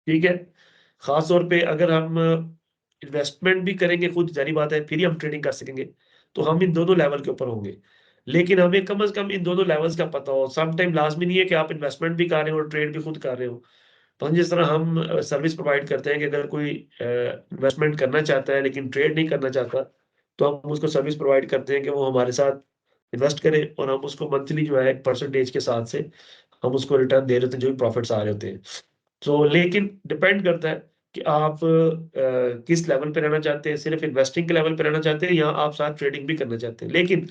ठीक है। खास तौर पे अगर हम इन्वेस्टमेंट भी करेंगे खुद, जारी बात है, फिर ही हम ट्रेडिंग कर सकेंगे, तो हम इन दोनों लेवल के ऊपर होंगे। लेकिन हमें कम से कम इन दोनों लेवल्स का पता हो। सम टाइम लाज़मी नहीं है कि आप इन्वेस्टमेंट भी कर रहे हो और ट्रेड भी खुद कर रहे हो। तो जिस तरह हम सर्विस प्रोवाइड करते हैं कि अगर कोई इन्वेस्टमेंट करना चाहता है लेकिन ट्रेड नहीं करना चाहता, तो हम उसको सर्विस प्रोवाइड करते हैं कि वो हमारे साथ इन्वेस्ट करे और हम उसको मंथली जो है एक परसेंटेज के साथ से हम उसको रिटर्न दे रहे होते हैं, जो भी प्रॉफिट्स आ रहे होते हैं। तो लेकिन डिपेंड करता है कि आप किस लेवल पे रहना चाहते हैं, सिर्फ इन्वेस्टिंग के लेवल पे रहना चाहते हैं या आप साथ ट्रेडिंग भी करना चाहते हैं। लेकिन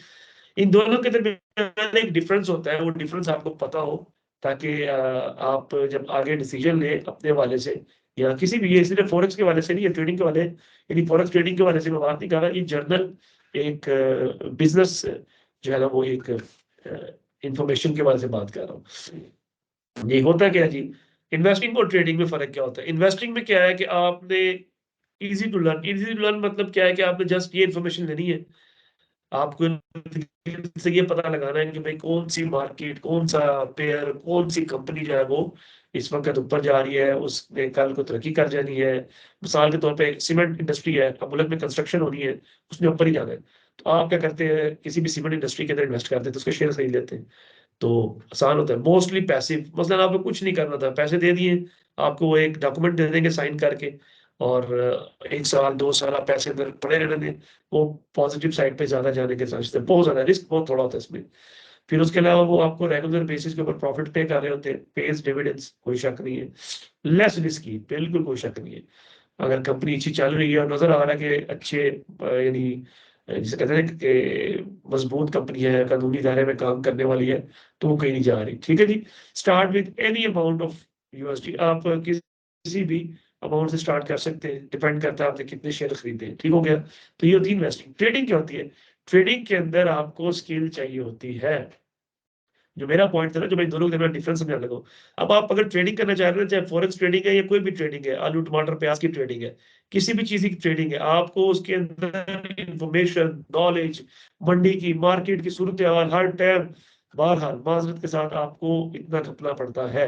इन दोनों के दरमियान एक डिफरेंस होता है, वो डिफरेंस आपको पता हो, ताकि आप जब आगे डिसीजन लें अपने हवाले से या किसी भी, ये सिर्फ फॉरेक्स के हवाले से नहीं है, ट्रेडिंग के हवाले, यानी फॉरेक्स ट्रेडिंग के हवाले से मैं बात नहीं कर रहा, ये जर्नल एक बिजनेस जो है ना, वो एक इंफॉर्मेशन के बारे से बात कर रहा हूँ। ये होता क्या है जी, इन्वेस्टिंग और ट्रेडिंग में फ़र्क क्या होता है? इन्वेस्टिंग में क्या है कि आपने ईज़ी टू लर्न मतलब क्या है कि आपने जस्ट ये इन्फॉर्मेशन लेनी है। आपको से ये पता लगाना है कि भाई कौन-सी मार्केट, कौन-सा पेयर, कौन-सी कंपनी जो है वो इस वक़्त ऊपर जा रही है, उसने कल को तरक्की कर जानी है। मिसाल के तौर पे सीमेंट इंडस्ट्री है, अब मुल्क में कंस्ट्रक्शन हो रही है, उसने ऊपर ही जाना है। तो आप क्या करते हैं, किसी भी सीमेंट इंडस्ट्री के अंदर इन्वेस्ट करते हैं, तो उसके शेयर खरीद लेते हैं। तो आसान होता है, मोस्टली पैसिव, मसलन आपको कुछ नहीं करना था, पैसे दे दिए, आपको वो एक डॉक्यूमेंट दे देंगे साइन करके और 1 साल, 2 साल आप पैसे अंदर पड़े रहने दें, वो पॉज़िटिव साइड पे ज़्यादा जाने के चांसेस है, बहुत ज़्यादा रिस्क बहुत थोड़ा होता है इसमें। फिर उसके अलावा वो आपको रेगुलर बेसिस के ऊपर प्रॉफिट पे कर रहे होते हैं, पेज़ डिविडेंड्स, कोई शक नहीं है। लेस रिस्की, बिल्कुल कोई शक नहीं है। अगर कंपनी अच्छी चल रही है और नज़र आ रहा है कि अच्छे यानी जिसे कहते हैं कि मज़बूत कंपनी है, कानूनी दायरे में काम करने वाली है, तो वो कहीं नहीं जा रही। ठीक है जी? Start with any amount of USD, आप किसी भी अमाउंट से स्टार्ट कर सकते हैं, डिपेंड करता है आपने कितने शेयर खरीदे हैं। ठीक हो गया? तो ये होती है इन्वेस्टिंग। ट्रेडिंग क्या होती है? ट्रेडिंग के अंदर आपको स्किल चाहिए होती है। जो मेरा पॉइंट था ना, जो मैं इन दोनों के दरमियान डिफरेंस समझाने लगा हूँ। अब आप अगर ट्रेडिंग करना चाह रहे हैं, चाहे फॉरेक्स ट्रेडिंग है या कोई भी ट्रेडिंग है, आलू, टमाटर, प्याज़ की ट्रेडिंग है, किसी भी चीज़ की ट्रेडिंग है, आपको उसके अंदर इन्फॉर्मेशन, नॉलेज, मंडी की, मार्केट की सूरत-ए-हाल हर टाइम बहरहाल माज़रत के साथ आपको इतना घपला पड़ता है।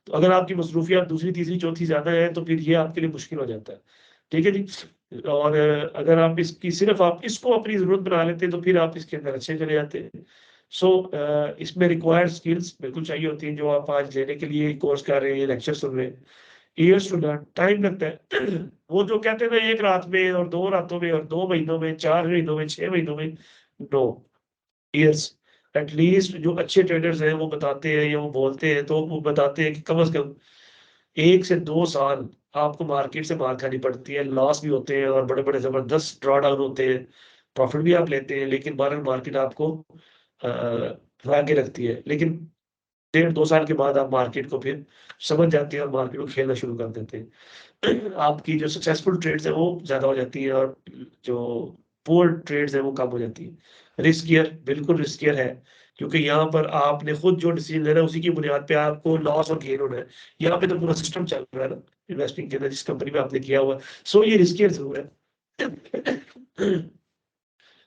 तो अगर आपकी मसरूफियत दूसरी, तीसरी, चौथी ज़्यादा है, तो फिर ये आपके लिए मुश्किल हो जाता है। ठीक है जी? और अगर आप इसकी सिर्फ़ आप इसको अपनी ज़रूरत बना लेते हैं, तो फिर आप इसके अंदर अच्छे चले जाते हैं। सो इसमें रिक्वायर्ड स्किल्स बिल्कुल चाहिए होती हैं, जो आप आज लेने के लिए कोर्स कर रहे हैं, लेक्चर सुन रहे हैं। ईयर्स टू लर्न, टाइम लगता है। वो जो कहते हैं ना 1 रात में और 2 रातों में और 2 महीनों में, 4 महीनों में, 6 महीनों में, नो, ईयर्स। एट लीस्ट जो अच्छे ट्रेडर्स हैं वो बताते हैं या वो बोलते हैं, तो वो बताते हैं कि कम से कम 1 से 2 साल आपको मार्केट से मार खानी पड़ती है, लॉस भी होते हैं और बड़े-बड़े ज़बरदस्त ड्रॉडाउन होते हैं, प्रॉफ़िट भी आप लेते हैं, लेकिन बहरहाल मार्केट आपको हिला के रखती है। लेकिन डेढ़ 2 साल के बाद आप मार्केट को फिर समझ जाते हैं और मार्केट को खेलना शुरू कर देते हैं। आपकी जो सक्सेसफुल ट्रेड्स हैं वो ज़्यादा हो जाती है और जो पुअर ट्रेड्स हैं वो कम हो जाती है। रिस्कियर, बिल्कुल रिस्कियर है, क्योंकि यहाँ पर आपने खुद जो डिसीज़न लेना है उसी की बुनियाद पे आपको लॉस और गेन होना है। यहाँ पे तो पूरा सिस्टम चल रहा है ना इन्वेस्टिंग के अंदर, जिस कंपनी में आपने किया हुआ है। सो ये रिस्कियर ज़रूर है।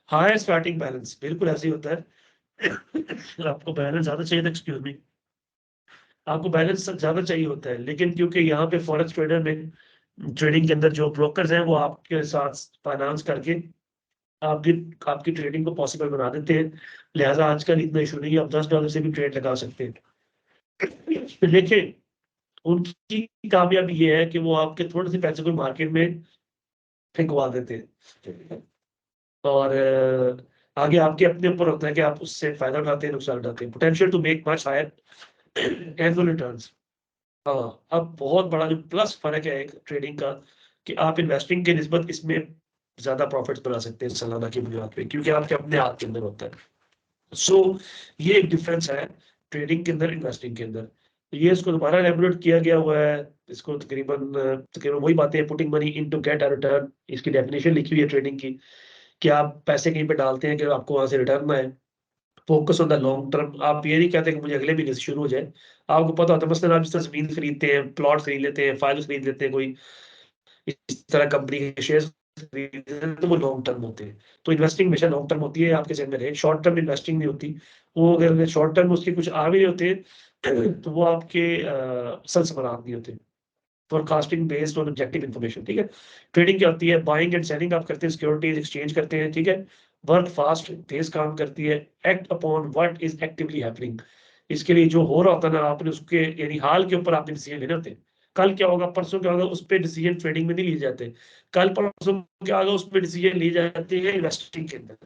हाई स्टार्टिंग बैलेंस, बिल्कुल ऐसे ही होता है। आपको बैलेंस ज़्यादा चाहिए था, एक्सक्यूज़ मी। आपको बैलेंस ज़्यादा चाहिए होता है, लेकिन क्योंकि यहाँ पे फॉरेक्स ट्रेडर में ट्रेडिंग के अंदर जो ब्रोकर्स हैं, वो आपके साथ फाइनेंस करके आपकी आपकी ट्रेडिंग को पॉसिबल बना देते हैं। लिहाज़ा आजकल इतना इश्यू नहीं है, आप $10 से भी ट्रेड लगा सकते हैं। देखिए, उनकी कामयाबी ये है कि वो आपके थोड़े से पैसे को मार्केट में फेंकवा देते हैं और आगे आपके अपने ऊपर होता है कि आप उससे फ़ायदा उठाते हैं, नुकसान उठाते हैं। Potential to make much higher annual returns. हाँ, अब बहुत बड़ा जो प्लस फ़र्क है एक ट्रेडिंग का, कि आप इन्वेस्टिंग की निस्बत इसमें ज़्यादा प्रॉफ़िट्स बना सकते हैं सालाना की बुनियाद पे, क्योंकि आपके अपने हाथ के अंदर होता है। सो ये एक डिफ़रेंस है ट्रेडिंग के अंदर, इन्वेस्टिंग के अंदर। ये इसको दोबारा इलैबोरेट किया गया हुआ है, इसको तकरीबन वही बातें हैं, putting money in to get a return, इसकी डेफ़िनिशन लिखी हुई है ट्रेडिंग की, कि आप पैसे कहीं पे डालते हैं कि आपको वहाँ से रिटर्न आए। Focus on the long term, आप ये नहीं कहते कि मुझे अगले महीने से शुरू हो जाए। आपको पता होता है, मसलन आप जिस तरह ज़मीन खरीदते हैं, प्लॉट खरीद लेते हैं, फाइल खरीद लेते हैं कोई, इस तरह कंपनी के शेयर्स खरीदते हैं, तो वो लॉन्ग टर्म होते हैं। तो इन्वेस्टिंग हमेशा लॉन्ग टर्म होती है, आपके ज़हन में रहे। शॉर्ट टर्म इन्वेस्टिंग नहीं होती। वो अगर शॉर्ट टर्म उसके कुछ आ भी रहे होते हैं, तो वो आपके असल समारात नहीं होते। Forecasting based on objective information, ठीक है। ट्रेडिंग क्या होती है? बाइंग एंड सेलिंग आप करते हैं, सिक्योरिटीज एक्सचेंज करते हैं, ठीक है। वर्क फास्ट, तेज काम करती है। Act upon what is actively happening, इसके लिए जो हो रहा होता है ना, आपने उसके यानी हाल के ऊपर आपने डिसीजन लेने होते हैं। कल क्या होगा, परसों क्या होगा, उस पर डिसीजन ट्रेडिंग में नहीं लिए जाते। कल परसों क्या होगा, उस पर डिसीजन लिए जाते हैं इन्वेस्टिंग के अंदर,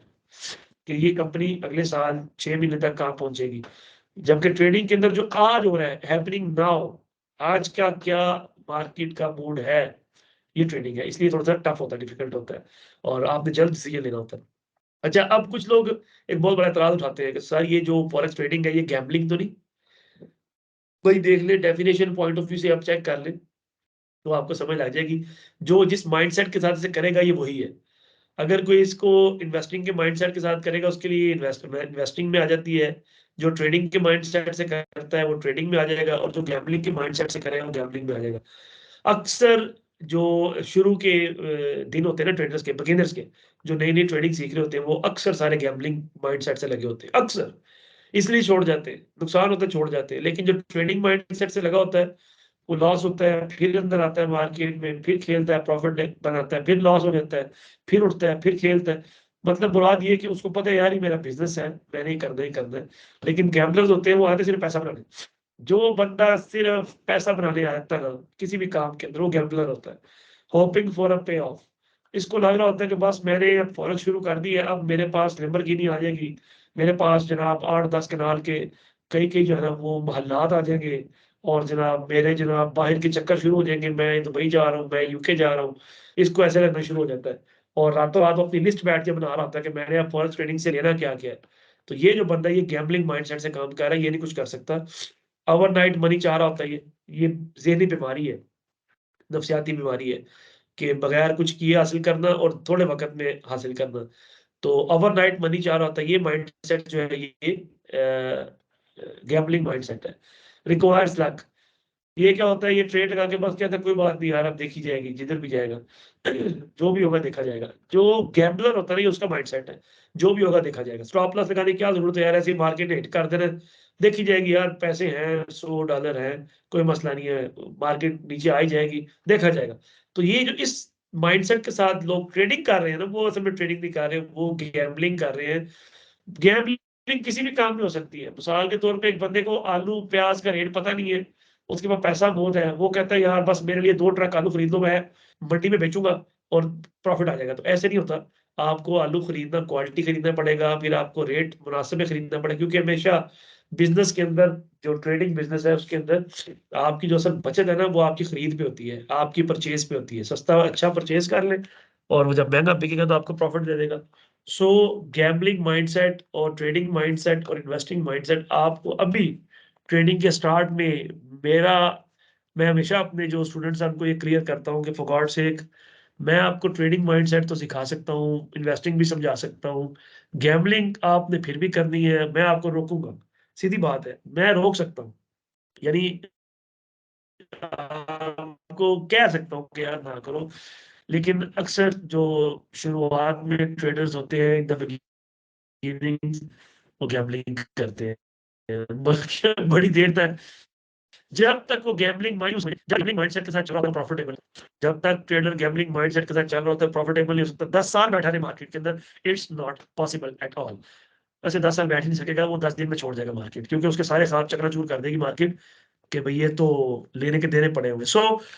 कि ये कंपनी अगले साल 6 महीने तक कहाँ पहुंचेगी। जबकि ट्रेडिंग के अंदर जो आज हो रहा है, हैपनिंग नाउ, आज का क्या मार्केट का मूड है, ये ट्रेडिंग है। इसलिए थोड़ा सा टफ होता है, डिफिकल्ट होता है, और आपने जल्द डिसीजन लेना होता है। अच्छा, अब कुछ लोग एक बहुत बड़ा एतराज उठाते हैं कि सर ये जो फॉरेक्स ट्रेडिंग है, ये गैम्बलिंग तो नहीं? भाई देख ले, डेफिनेशन पॉइंट ऑफ व्यू से आप चेक कर ले, तो आपको समझ आ जाएगी। जो जिस माइंडसेट के साथ इसे करेगा, ये वही है। अगर कोई इसको इन्वेस्टिंग के माइंडसेट के साथ करेगा, उसके लिए इन्वेस्टिंग में आ जाती है। जो ट्रेडिंग के माइंडसेट से करता है, वो ट्रेडिंग में आ जाएगा, और जो गैम्बलिंग के माइंडसेट से करेगा, वो गैम्बलिंग में आ जाएगा। अक्सर जो शुरू के दिन होते हैं ना ट्रेडर्स के, बिगिनर्स के, जो नई-नई ट्रेडिंग सीख रहे होते हैं, वो अक्सर सारे गैम्बलिंग माइंडसेट से लगे होते हैं, अक्सर। इसलिए छोड़ जाते हैं, नुकसान होता है, छोड़ जाते हैं। लेकिन जो ट्रेडिंग माइंडसेट से लगा होता है, वो लॉस होता है, फिर अंदर आता है मार्केट में, फिर खेलता है, प्रॉफिट बनाता है, फिर लॉस हो जाता है, फिर उठता है, फिर खेलता है। मतलब मुराद ये है कि उसको पता है यार ये मेरा बिज़नेस है, मैंने ही करना ही करना है। लेकिन गैम्बलर्स होते हैं, वो आते हैं सिर्फ़ पैसा बनाने। जो बंदा सिर्फ़ पैसा बनाने आता है ना, किसी भी काम के अंदर, वो गैम्बलर होता है। होपिंग फॉर अ पे ऑफ। इसको लग रहा होता है कि बस मैंने अब फॉरेक्स शुरू कर दी है, अब मेरे पास लैम्बोर्गिनी आ जाएगी, मेरे पास जनाब 8-10 कनाल के कई-कई जो है ना वो मोहल्लात आ जाएँगे, और जनाब मेरे जनाब बाहर के चक्कर शुरू हो जाएँगे, मैं दुबई जा रहा हूँ, मैं यूके जा रहा हूँ। इसको ऐसे लगना शुरू हो जाता है, और रातों-रात वो अपनी लिस्ट बैठ के बना रहा होता है कि मैंने अब फॉरेक्स ट्रेडिंग से लेना क्या-क्या है। तो ये जो बंदा ये गैम्बलिंग माइंडसेट से काम कर रहा है, ये नहीं कुछ कर सकता। ओवरनाइट मनी चाह रहा होता है ये ज़हनी बीमारी है, नफ्सियाती बीमारी है, कि बगैर कुछ किए हासिल करना और थोड़े वक़्त में हासिल करना। तो ओवरनाइट मनी चाह रहा होता है, ये माइंडसेट जो है ये गैम्बलिंग माइंडसेट है। रिक्वायर्स लक, ये क्या होता है, ये ट्रेड लगा के बस कहता है कोई बात नहीं यार, अब देखी जाएगी, जिधर भी जाएगा। जो भी होगा देखा जाएगा। जो गैम्बलर होता है ना, ये उसका माइंडसेट है, जो भी होगा देखा जाएगा। स्टॉप लॉस लगाने की क्या ज़रूरत है यार, ऐसे ही मार्केट हिट कर देना, देखी जाएगी यार, पैसे हैं, $100 हैं, कोई मसला नहीं है, मार्केट नीचे आ ही जाएगी, देखा जाएगा। तो ये जो इस माइंडसेट के साथ लोग ट्रेडिंग कर रहे हैं ना, वो असल में ट्रेडिंग नहीं कर रहे, वो गैम्बलिंग कर रहे हैं। गैम्बलिंग किसी भी काम में हो सकती है। मिसाल के तौर पे एक बंदे को आलू, प्याज़ का रेट पता नहीं है, उसके पास पैसा बहुत है, वो कहता है यार बस मेरे लिए 2 ट्रक आलू खरीद लो, मैं मंडी में बेचूँगा और प्रॉफ़िट आ जाएगा। तो ऐसे नहीं होता। आपको आलू खरीदना, क्वालिटी खरीदना पड़ेगा, फिर आपको रेट मुनासिब में खरीदना पड़ेगा, क्योंकि हमेशा बिज़नेस के अंदर, जो ट्रेडिंग बिज़नेस है उसके अंदर आपकी जो असल बचत है ना, वो आपकी खरीद पे होती है, आपकी परचेज़ पे होती है। सस्ता अच्छा परचेज़ कर लें, और वो जब महँगा बिकेगा तो आपको प्रॉफ़िट दे देगा। सो गैम्बलिंग माइंडसेट और ट्रेडिंग माइंडसेट और इन्वेस्टिंग माइंडसेट आपको अभी ट्रेडिंग के स्टार्ट में, मेरा मैं हमेशा अपने जो स्टूडेंट्स हैं उनको ये क्लियर करता हूँ कि फॉर गॉड सेक, मैं आपको ट्रेडिंग माइंडसेट तो सिखा सकता हूँ, इन्वेस्टिंग भी समझा सकता हूँ। गैम्बलिंग आपने फिर भी करनी है, मैं आपको रोकूँगा। सीधी बात है, मैं रोक सकता हूँ। यानी आपको कह सकता हूँ कि यार ना करो, लेकिन अक्सर जो शुरुआत में ट्रेडर्स होते हैं इन द बिगिनिंग, वो गैम्बलिंग करते हैं। बड़ी देर तक, जब तक वो गैम्बलिंग माइंडसेट के साथ चल रहा होता है प्रॉफिटेबल, जब तक ट्रेडर गैम्बलिंग माइंडसेट के साथ चल रहा होता है प्रॉफिटेबल नहीं हो सकता। 10 साल बैठा रहे मार्केट के अंदर, it's not possible at all. वैसे 10 साल बैठ ही नहीं सकेगा, वो 10 दिन में छोड़ जाएगा मार्केट, क्योंकि उसके सारे ख्वाब चकनाचूर कर देगी मार्केट, कि भई ये तो लेने के देने पड़े हुए। सो